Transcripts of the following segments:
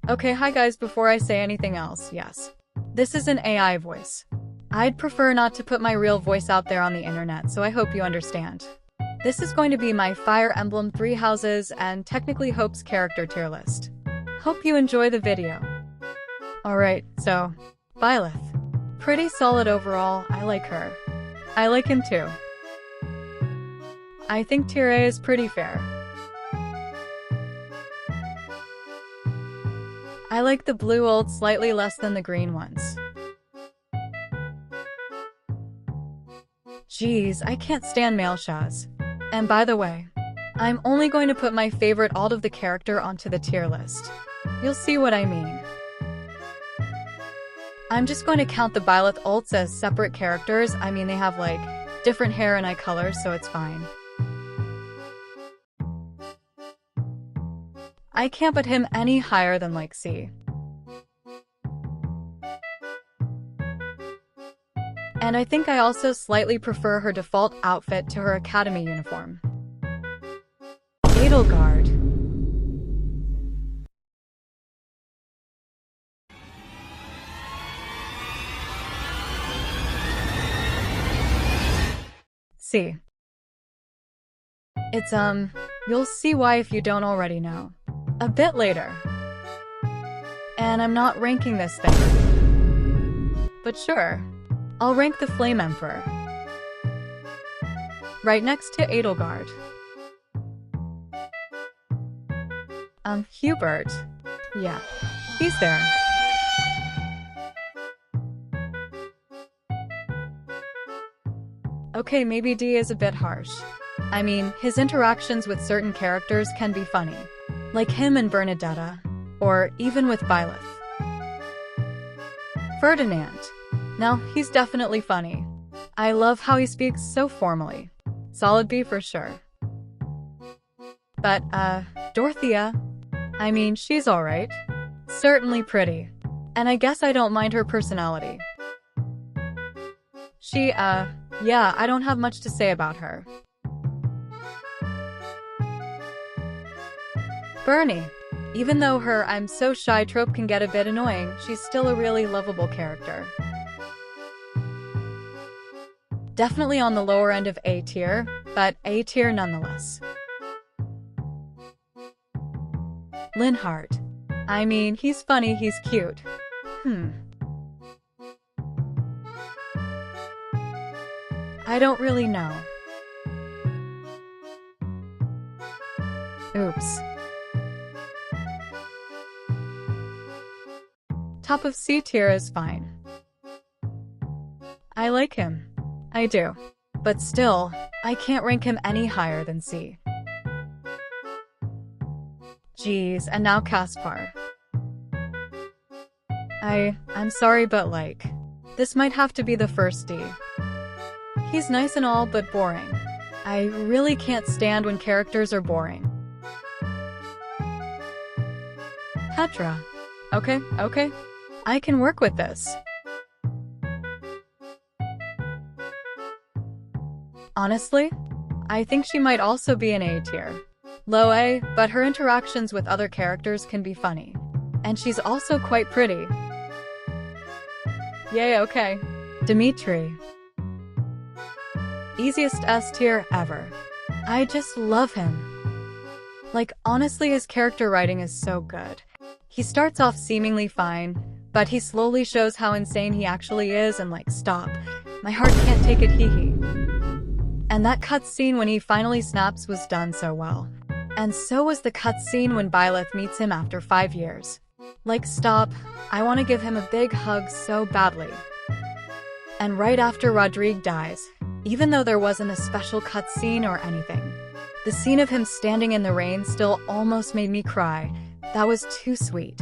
Okay, hi guys, before I say anything else, yes. This is an AI voice. I'd prefer not to put my real voice out there on the internet, so I hope you understand. This is going to be my Fire Emblem 3 Houses and technically Hope's character tier list. Hope you enjoy the video. Alright, so, Byleth. Pretty solid overall, I like her. I like him too. I think tier A is pretty fair. I like the blue ult slightly less than the green ones. Jeez, I can't stand male Shahs. And by the way, I'm only going to put my favorite alt of the character onto the tier list. You'll see what I mean. I'm just going to count the Byleth ults as separate characters. I mean, they have like different hair and eye colors, so it's fine. I can't put him any higher than like C. And I think I also slightly prefer her default outfit to her academy uniform. Edelgard. C. It's you'll see why if you don't already know. A bit later. And I'm not ranking this thing. But sure, I'll rank the Flame Emperor. Right next to Edelgard. Hubert. Yeah, he's there. Okay, maybe D is a bit harsh. I mean, his interactions with certain characters can be funny. Like him and Bernadetta, or even with Byleth. Ferdinand. Now, he's definitely funny. I love how he speaks so formally. Solid B for sure. But, Dorothea. I mean, she's alright. Certainly pretty. And I guess I don't mind her personality. She, yeah, I don't have much to say about her. Bernie. Even though her "I'm so shy" trope can get a bit annoying, she's still a really lovable character. Definitely on the lower end of A tier, but A tier nonetheless. Linhardt. I mean, he's funny, he's cute. I don't really know. Oops. Top of C tier is fine. I like him. I do. But still, I can't rank him any higher than C. Jeez, and now Caspar. I'm sorry, but like, this might have to be the first D. He's nice and all, but boring. I really can't stand when characters are boring. Petra. Okay. I can work with this. Honestly, I think she might also be an A tier. Low A, but her interactions with other characters can be funny. And she's also quite pretty. Yay, okay. Dimitri. Easiest S tier ever. I just love him. Like, honestly, his character writing is so good. He starts off seemingly fine, but he slowly shows how insane he actually is and like, stop. My heart can't take it, hee. And that cutscene when he finally snaps was done so well. And so was the cutscene when Byleth meets him after 5 years. Like, stop. I want to give him a big hug so badly. And right after Rodrigue dies, even though there wasn't a special cutscene or anything, the scene of him standing in the rain still almost made me cry. That was too sweet.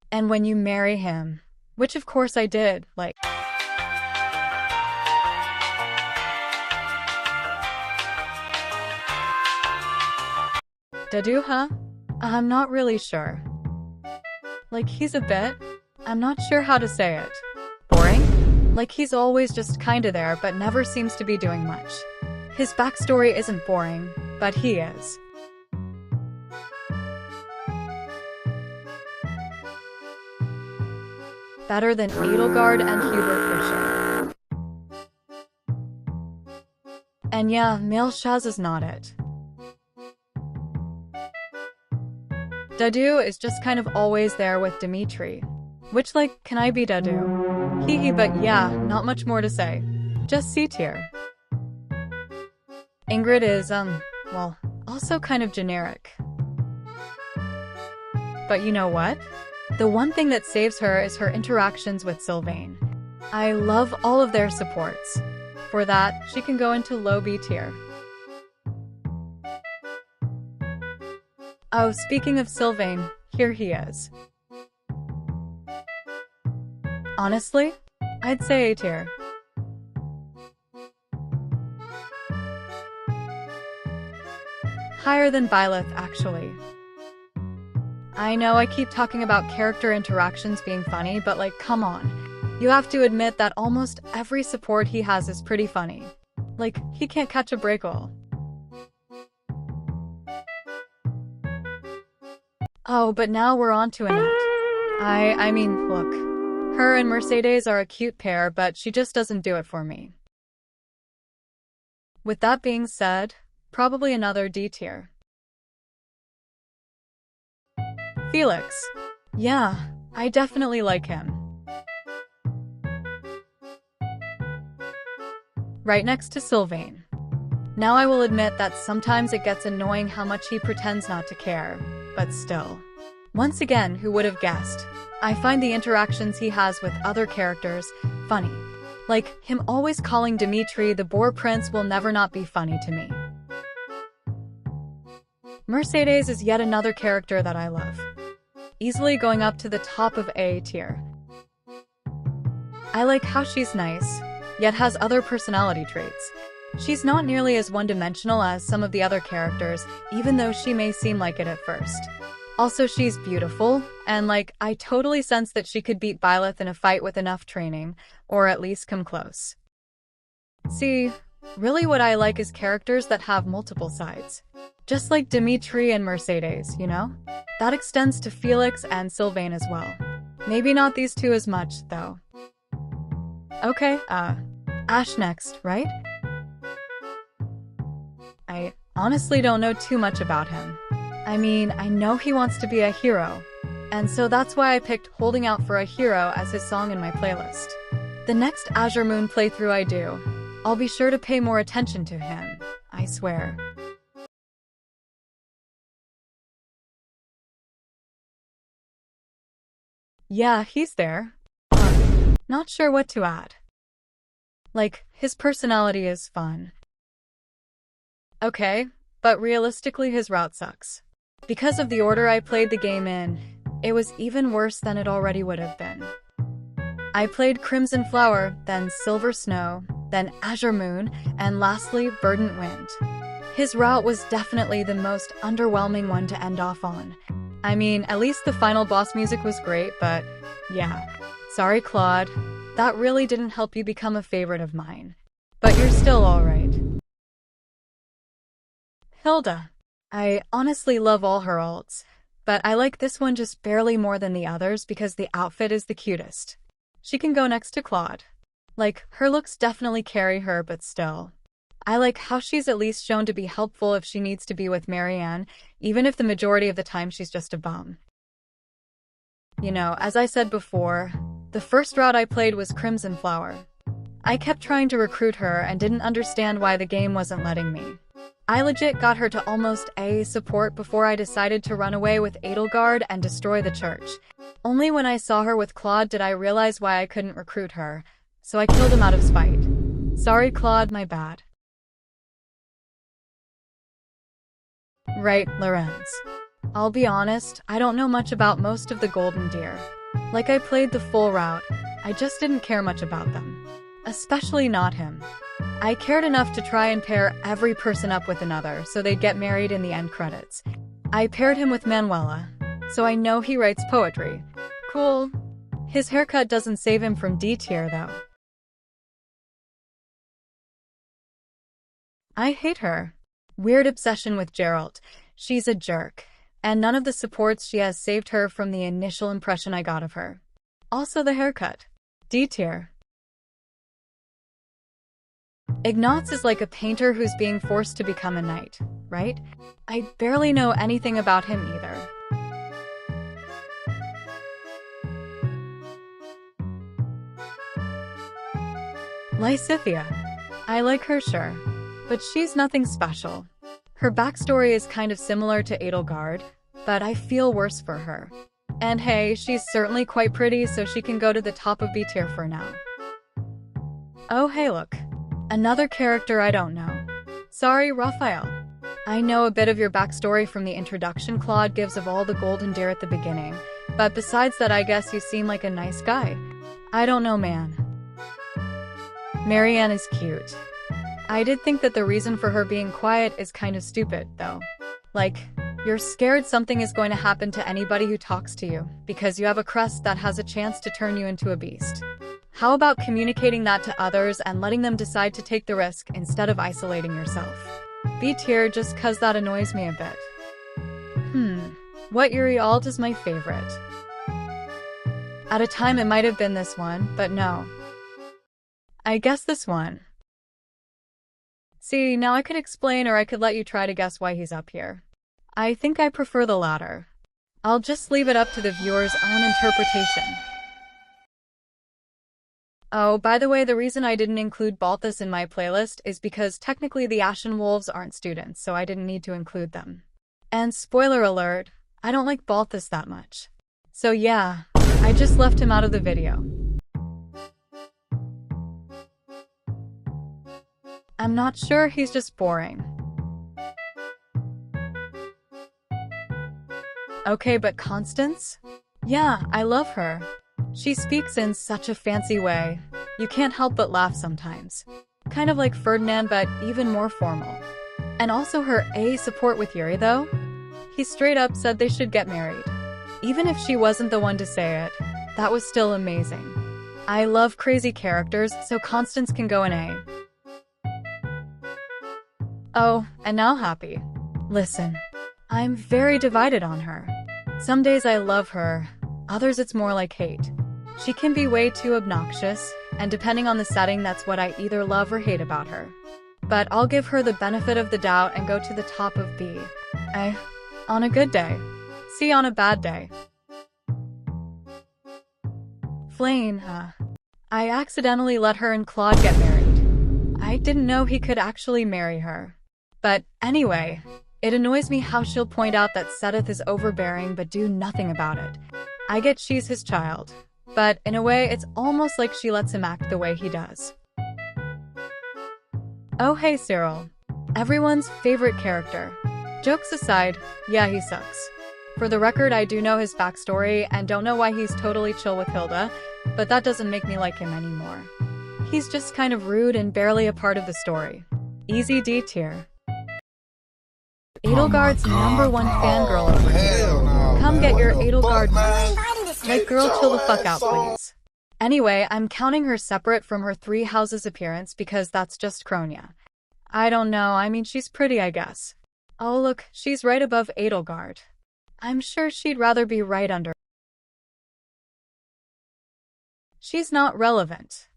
And when you marry him, which of course I did, like... Dadu, huh? I'm not really sure. Like, he's a bit... I'm not sure how to say it. Boring? Like, he's always just kinda there but never seems to be doing much. His backstory isn't boring, but he is. better than Edelgard and Hubert Fischer. And yeah, male Shaz is not it. Dadu is just kind of always there with Dimitri. Which, like, can I be Dadu? Hee hee, but yeah, not much more to say. Just C tier. Ingrid is, well, also kind of generic. But you know what? The one thing that saves her is her interactions with Sylvain. I love all of their supports. For that, she can go into low B tier. Oh, speaking of Sylvain, here he is. Honestly, I'd say A tier. Higher than Byleth, actually. I know I keep talking about character interactions being funny, but like, come on. You have to admit that almost every support he has is pretty funny. Like, he can't catch a break all. Oh, but now we're on to Annette. I mean, look. Her and Mercedes are a cute pair, but she just doesn't do it for me. With that being said, probably another D tier. Felix. Yeah, I definitely like him. Right next to Sylvain. Now I will admit that sometimes it gets annoying how much he pretends not to care, but still. Once again, who would have guessed? I find the interactions he has with other characters funny. Like, him always calling Dimitri the Boar Prince will never not be funny to me. Mercedes is yet another character that I love. Easily going up to the top of A tier. I like how she's nice, yet has other personality traits. She's not nearly as one-dimensional as some of the other characters, even though she may seem like it at first. Also, she's beautiful, and like, I totally sense that she could beat Byleth in a fight with enough training, or at least come close. See, really what I like is characters that have multiple sides. Just like Dimitri and Mercedes, you know? That extends to Felix and Sylvain as well. Maybe not these two as much, though. Okay, Ash next, right? I honestly don't know too much about him. I mean, I know he wants to be a hero, and so that's why I picked Holding Out for a Hero as his song in my playlist. The next Azure Moon playthrough I do, I'll be sure to pay more attention to him, I swear. Yeah, he's there. Not sure what to add. Like, his personality is fun. Okay, but realistically his route sucks. Because of the order I played the game in, it was even worse than it already would have been. I played Crimson Flower, then Silver Snow, then Azure Moon, and lastly Verdant Wind. His route was definitely the most underwhelming one to end off on. I mean, at least the final boss music was great, but yeah. Sorry, Claude. That really didn't help you become a favorite of mine. But you're still alright. Hilda. I honestly love all her ults, but I like this one just barely more than the others because the outfit is the cutest. She can go next to Claude. Like, her looks definitely carry her, but still. I like how she's at least shown to be helpful if she needs to be with Marianne, even if the majority of the time she's just a bum. You know, as I said before, the first route I played was Crimson Flower. I kept trying to recruit her and didn't understand why the game wasn't letting me. I legit got her to almost A support before I decided to run away with Edelgard and destroy the church. Only when I saw her with Claude did I realize why I couldn't recruit her, so I killed him out of spite. Sorry, Claude, my bad. Right, Lorenz. I'll be honest, I don't know much about most of the Golden Deer. Like, I played the full route, I just didn't care much about them. Especially not him. I cared enough to try and pair every person up with another so they'd get married in the end credits. I paired him with Manuela, so I know he writes poetry. Cool. His haircut doesn't save him from D tier, though. I hate her. Weird obsession with Geralt. She's a jerk, and none of the supports she has saved her from the initial impression I got of her. Also the haircut. D tier. Ignatz is like a painter who's being forced to become a knight, right? I barely know anything about him either. Lysithea. I like her, sure, but she's nothing special. Her backstory is kind of similar to Edelgard, but I feel worse for her. And hey, she's certainly quite pretty, so she can go to the top of B tier for now. Oh hey look. Another character I don't know. Sorry, Raphael. I know a bit of your backstory from the introduction Claude gives of all the golden deer at the beginning, but besides that I guess you seem like a nice guy. I don't know, man. Marianne is cute. I did think that the reason for her being quiet is kind of stupid, though. Like, you're scared something is going to happen to anybody who talks to you, because you have a crest that has a chance to turn you into a beast. How about communicating that to others and letting them decide to take the risk instead of isolating yourself? B tier just cause that annoys me a bit. What Yuri alt is my favorite? At a time it might have been this one, but no. I guess this one. See, now I could explain or I could let you try to guess why he's up here. I think I prefer the latter. I'll just leave it up to the viewer's own interpretation. Oh, by the way, the reason I didn't include Balthus in my playlist is because technically the Ashen Wolves aren't students, so I didn't need to include them. And spoiler alert, I don't like Balthus that much. So yeah, I just left him out of the video. I'm not sure, he's just boring. Okay, but Constance? Yeah, I love her. She speaks in such a fancy way. You can't help but laugh sometimes. Kind of like Ferdinand, but even more formal. And also her support with Yuri, though. He straight up said they should get married. Even if she wasn't the one to say it, that was still amazing. I love crazy characters, so Constance can go an A. Oh, and now Happy. Listen, I'm very divided on her. Some days I love her, others it's more like hate. She can be way too obnoxious, and depending on the setting that's what I either love or hate about her. But I'll give her the benefit of the doubt and go to the top of B. On a good day. C on a bad day. Flane, I accidentally let her and Claude get married. I didn't know he could actually marry her. But anyway, it annoys me how she'll point out that Seteth is overbearing but do nothing about it. I get she's his child, but in a way it's almost like she lets him act the way he does. Oh hey Cyril. Everyone's favorite character. Jokes aside, yeah he sucks. For the record, I do know his backstory and don't know why he's totally chill with Hilda, but that doesn't make me like him anymore. He's just kind of rude and barely a part of the story. Easy D tier. Edelgard's #1 fangirl over here. Come get your Edelgard merch. Like girl, chill the fuck out please. Anyway, I'm counting her separate from her Three Houses appearance because that's just Kronia. I don't know, I mean she's pretty I guess. Oh look, she's right above Edelgard. I'm sure she'd rather be right under. She's not relevant.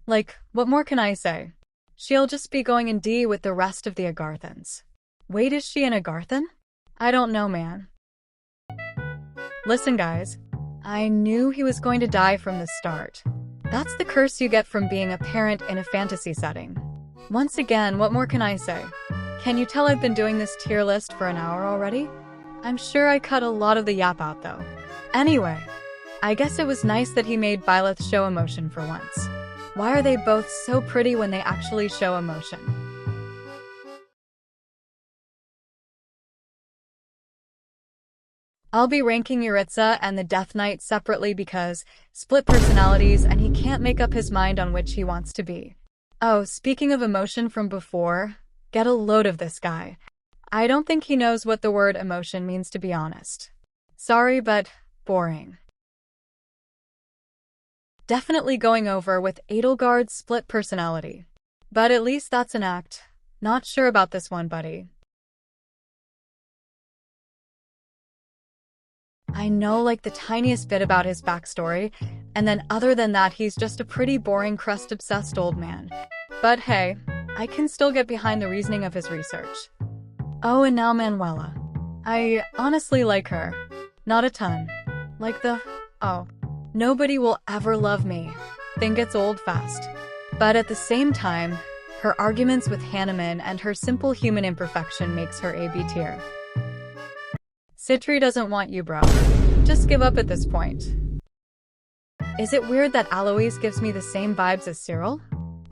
Like, what more can I say? She'll just be going in D with the rest of the Agarthans. Wait, is she an Agarthan? I don't know, man. Listen, guys. I knew he was going to die from the start. That's the curse you get from being a parent in a fantasy setting. Once again, what more can I say? Can you tell I've been doing this tier list for an hour already? I'm sure I cut a lot of the yap out, though. Anyway, I guess it was nice that he made Byleth show emotion for once. Why are they both so pretty when they actually show emotion? I'll be ranking Yuritsa and the Death Knight separately because split personalities and he can't make up his mind on which he wants to be. Oh, speaking of emotion from before, get a load of this guy. I don't think he knows what the word emotion means, to be honest. Sorry, but boring. Definitely going over with Edelgard's split personality. But at least that's an act. Not sure about this one, buddy. I know like the tiniest bit about his backstory. And then other than that, he's just a pretty boring crust-obsessed old man. But hey, I can still get behind the reasoning of his research. Oh, and now Manuela. I honestly like her. Not a ton. Like oh, nobody will ever love me. Thing gets old fast. But at the same time, her arguments with Hanneman and her simple human imperfection makes her A-B tier. Citri doesn't want you, bro. Just give up at this point. Is it weird that Alois gives me the same vibes as Cyril?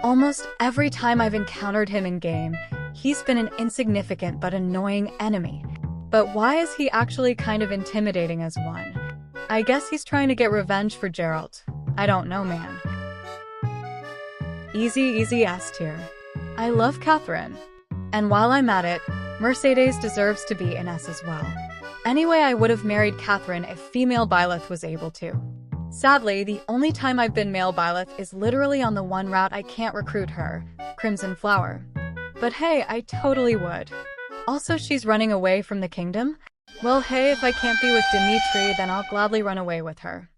Almost every time I've encountered him in game, he's been an insignificant but annoying enemy. But why is he actually kind of intimidating as one? I guess he's trying to get revenge for Geralt. I don't know, man. Easy S tier. I love Catherine. And while I'm at it, Mercedes deserves to be an S as well. Anyway, I would have married Catherine if female Byleth was able to. Sadly, the only time I've been male Byleth is literally on the one route I can't recruit her, Crimson Flower. But hey, I totally would. Also, she's running away from the kingdom? Well, hey, if I can't be with Dimitri, then I'll gladly run away with her.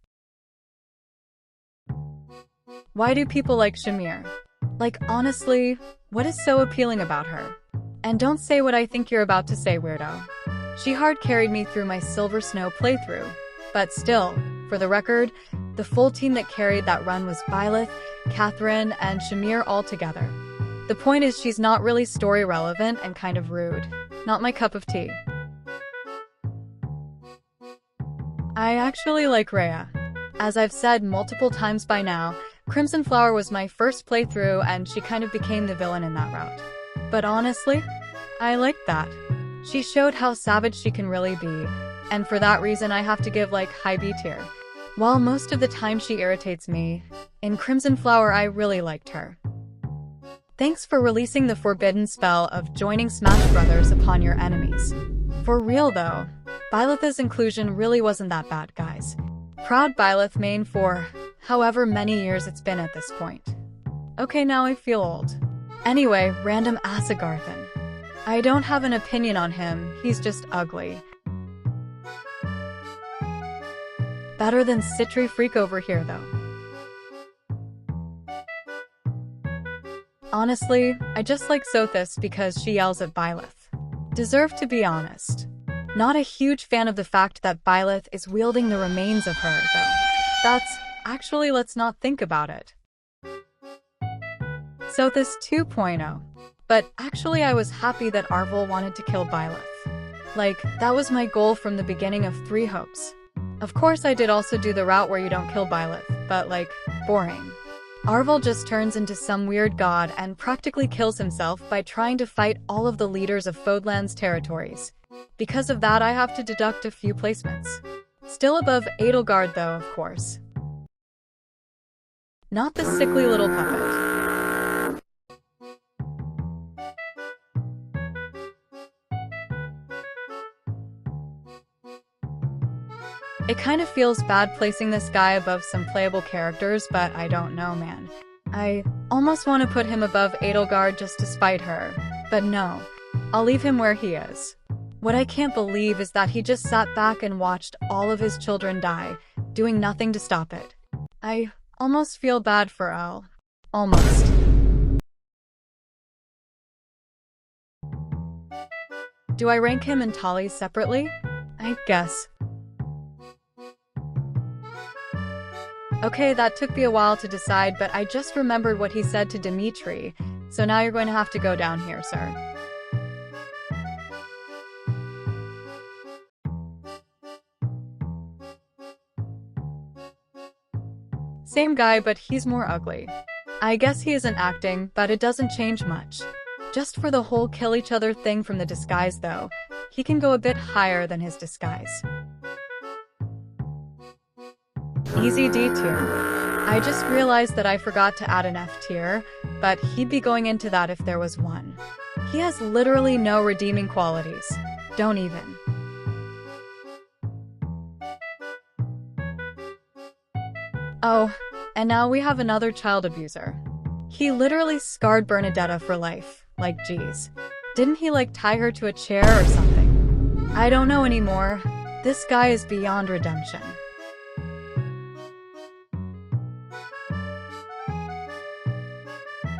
Why do people like Shamir? Like, honestly, what is so appealing about her? And don't say what I think you're about to say, weirdo. She hard carried me through my Silver Snow playthrough. But still, for the record, the full team that carried that run was Byleth, Catherine, and Shamir all together. The point is she's not really story relevant and kind of rude. Not my cup of tea. I actually like Rhea. As I've said multiple times by now, Crimson Flower was my first playthrough and she kind of became the villain in that route. But honestly, I liked that. She showed how savage she can really be, and for that reason I have to give like high B tier. While most of the time she irritates me, in Crimson Flower I really liked her. Thanks for releasing the forbidden spell of joining Smash Brothers upon your enemies. For real though, Byleth's inclusion really wasn't that bad, guys. Proud Byleth main for however many years it's been at this point. Okay, now I feel old. Anyway, random Asagarthan. I don't have an opinion on him, he's just ugly. Better than Citri Freak over here though. Honestly, I just like Seteth because she yells at Byleth. Deserve to be honest. Not a huge fan of the fact that Byleth is wielding the remains of her, though. Actually, let's not think about it. Seteth 2.0. But actually I was happy that Arvel wanted to kill Byleth. Like, that was my goal from the beginning of 3 Hopes. Of course I did also do the route where you don't kill Byleth, but like, boring. Arvel just turns into some weird god and practically kills himself by trying to fight all of the leaders of Fodlan's territories. Because of that, I have to deduct a few placements. Still above Edelgard though, of course. Not the sickly little puppet. It kind of feels bad placing this guy above some playable characters, but I don't know, man. I almost want to put him above Edelgard just to spite her, but no, I'll leave him where he is. What I can't believe is that he just sat back and watched all of his children die, doing nothing to stop it. I almost feel bad for El. Almost. Do I rank him and Tali separately? I guess. Okay, that took me a while to decide, but I just remembered what he said to Dimitri, so now you're going to have to go down here, sir. Same guy, but he's more ugly. I guess he isn't acting, but it doesn't change much. Just for the whole kill each other thing from the disguise though, he can go a bit higher than his disguise. Easy D tier. I just realized that I forgot to add an F tier, but he'd be going into that if there was one. He has literally no redeeming qualities. Don't even. Oh, and now we have another child abuser. He literally scarred Bernadetta for life. Like, geez. Didn't he like tie her to a chair or something? I don't know anymore. This guy is beyond redemption.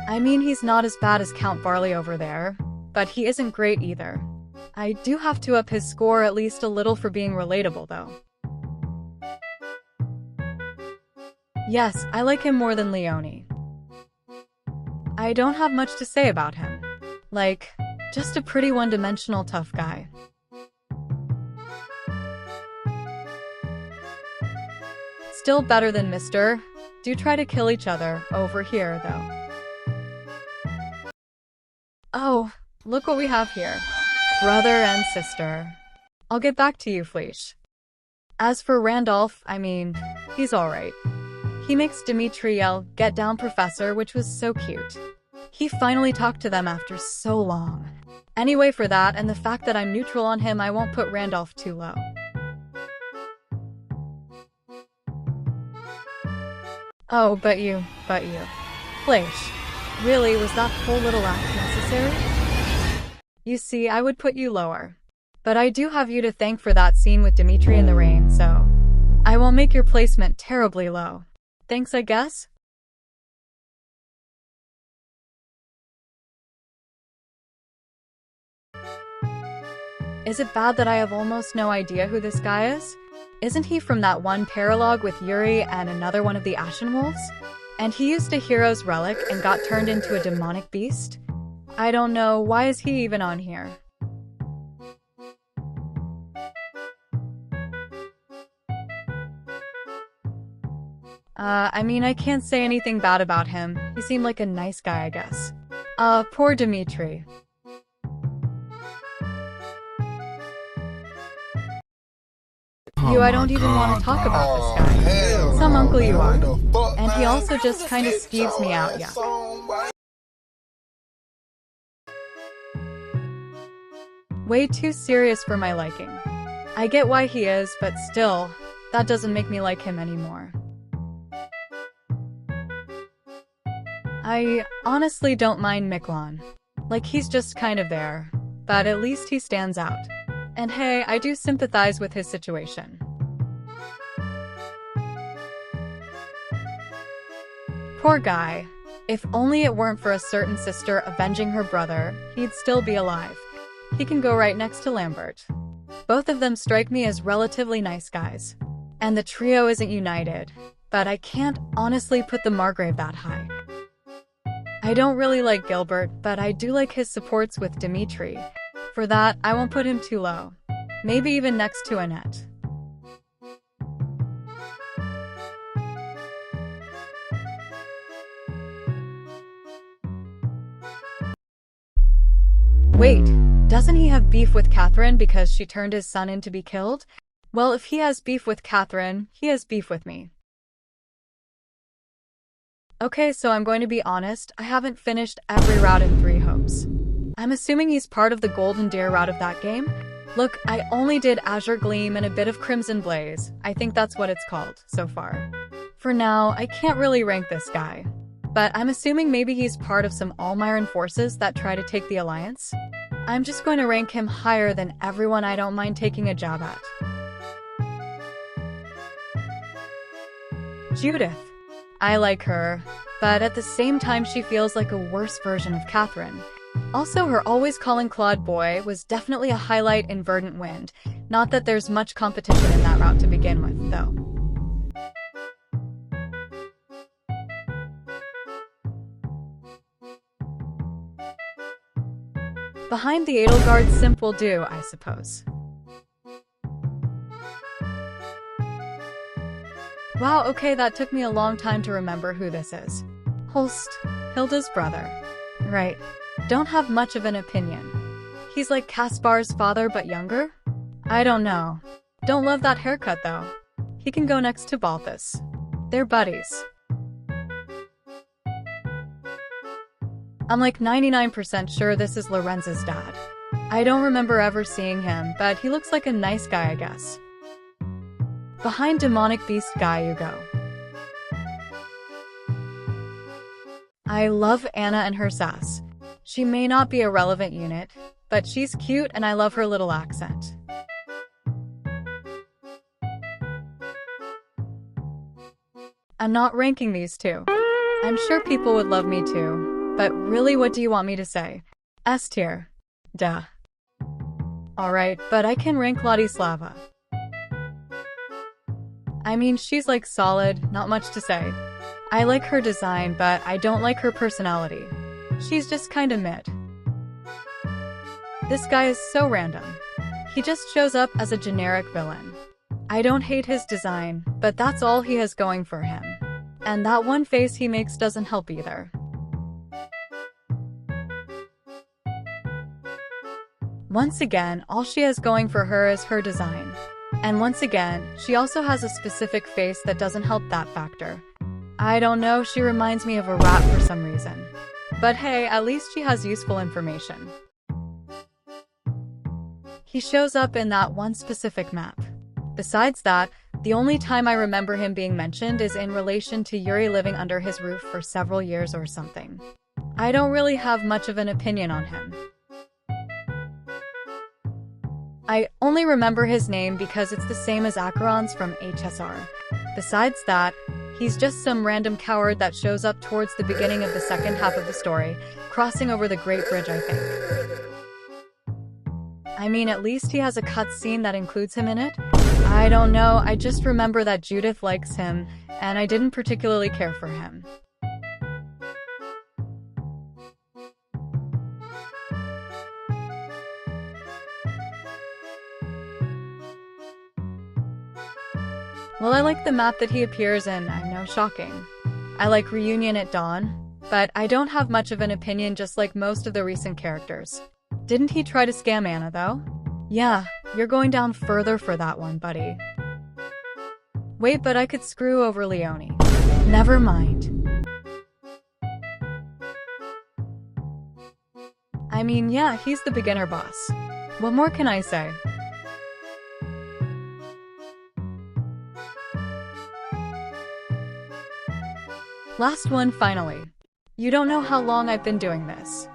I mean, he's not as bad as Count Barley over there, but he isn't great either. I do have to up his score at least a little for being relatable, though. Yes, I like him more than Leone. I don't have much to say about him. Like, just a pretty one-dimensional tough guy. Still better than Mr. Do try to kill each other over here, though. Oh, look what we have here. Brother and sister. I'll get back to you, Fleesh. As for Randolph, I mean, he's alright. He makes Dimitri yell, "Get down, Professor," which was so cute. He finally talked to them after so long. Anyway, for that and the fact that I'm neutral on him, I won't put Randolph too low. Oh, but you. Fleesh. Really, was that whole little act necessary? You see, I would put you lower. But I do have you to thank for that scene with Dimitri in the rain, so I won't make your placement terribly low. Thanks, I guess? Is it bad that I have almost no idea who this guy is? Isn't he from that one paralogue with Yuri and another one of the Ashen Wolves? And he used a hero's relic and got turned into a demonic beast? I don't know, why is he even on here? I mean, I can't say anything bad about him. He seemed like a nice guy, I guess. Poor Dimitri. I don't even want to talk about this guy. Some uncle you are. And he also just kind of skeeves me out, yeah. Way too serious for my liking. I get why he is, but still, that doesn't make me like him anymore. I honestly don't mind Miklon. Like, he's just kind of there. But at least he stands out. And hey, I do sympathize with his situation. Poor guy. If only it weren't for a certain sister avenging her brother, he'd still be alive. He can go right next to Lambert. Both of them strike me as relatively nice guys. And the trio isn't united, but I can't honestly put the Margrave that high. I don't really like Gilbert, but I do like his supports with Dimitri. For that, I won't put him too low. Maybe even next to Annette. Wait, doesn't he have beef with Catherine because she turned his son in to be killed? Well, if he has beef with Catherine, he has beef with me. Okay, so I'm going to be honest, I haven't finished every route in 3 Hopes. I'm assuming he's part of the Golden Deer route of that game? Look, I only did Azure Gleam and a bit of Crimson Blaze. I think that's what it's called, so far. For now, I can't really rank this guy. But I'm assuming maybe he's part of some Almiron forces that try to take the Alliance? I'm just going to rank him higher than everyone I don't mind taking a jab at. Judith. I like her, but at the same time she feels like a worse version of Catherine. Also, her always calling Claude boy was definitely a highlight in Verdant Wind. Not that there's much competition in that route to begin with, though. Behind the Edelgard simp will do, I suppose. Wow, okay, that took me a long time to remember who this is. Holst, Hilda's brother. Right. Don't have much of an opinion. He's like Caspar's father but younger? I don't know. Don't love that haircut though. He can go next to Balthus. They're buddies. I'm like 99% sure this is Lorenz's dad. I don't remember ever seeing him, but he looks like a nice guy, I guess. Behind demonic beast guy you go. I love Anna and her sass. She may not be a relevant unit, but she's cute and I love her little accent. I'm not ranking these two. I'm sure people would love me too. But really, what do you want me to say? S tier. Duh. Alright, but I can rank Ladislava. I mean, she's like solid, not much to say. I like her design, but I don't like her personality. She's just kinda mid. This guy is so random. He just shows up as a generic villain. I don't hate his design, but that's all he has going for him. And that one face he makes doesn't help either. Once again, all she has going for her is her design. And once again, she also has a specific face that doesn't help that factor. I don't know, she reminds me of a rat for some reason. But hey, at least she has useful information. He shows up in that one specific map. Besides that, the only time I remember him being mentioned is in relation to Yuri living under his roof for several years or something. I don't really have much of an opinion on him. I only remember his name because it's the same as Acheron's from HSR. Besides that, he's just some random coward that shows up towards the beginning of the second half of the story, crossing over the Great Bridge, I think. I mean, at least he has a cutscene that includes him in it. I don't know, I just remember that Judith likes him, and I didn't particularly care for him. Well, I like the map that he appears in, I know, shocking. I like Reunion at Dawn, but I don't have much of an opinion just like most of the recent characters. Didn't he try to scam Anna, though? Yeah, you're going down further for that one, buddy. Wait, but I could screw over Leone. Never mind. I mean, yeah, he's the beginner boss. What more can I say? Last one, finally. You don't know how long I've been doing this.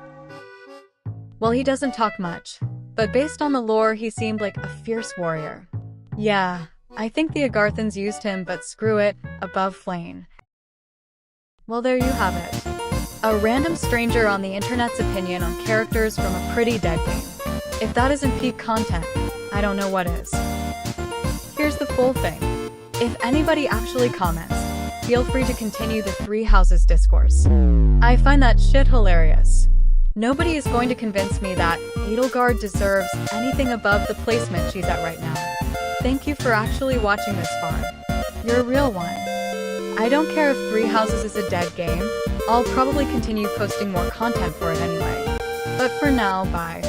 Well, he doesn't talk much, but based on the lore, he seemed like a fierce warrior. Yeah, I think the Agarthans used him, but screw it, above Flame. Well, there you have it. A random stranger on the internet's opinion on characters from a pretty dead game. If that isn't peak content, I don't know what is. Here's the full thing. If anybody actually comments, feel free to continue the Three Houses discourse. I find that shit hilarious. Nobody is going to convince me that Edelgard deserves anything above the placement she's at right now. Thank you for actually watching this far. You're a real one. I don't care if Three Houses is a dead game, I'll probably continue posting more content for it anyway. But for now, bye.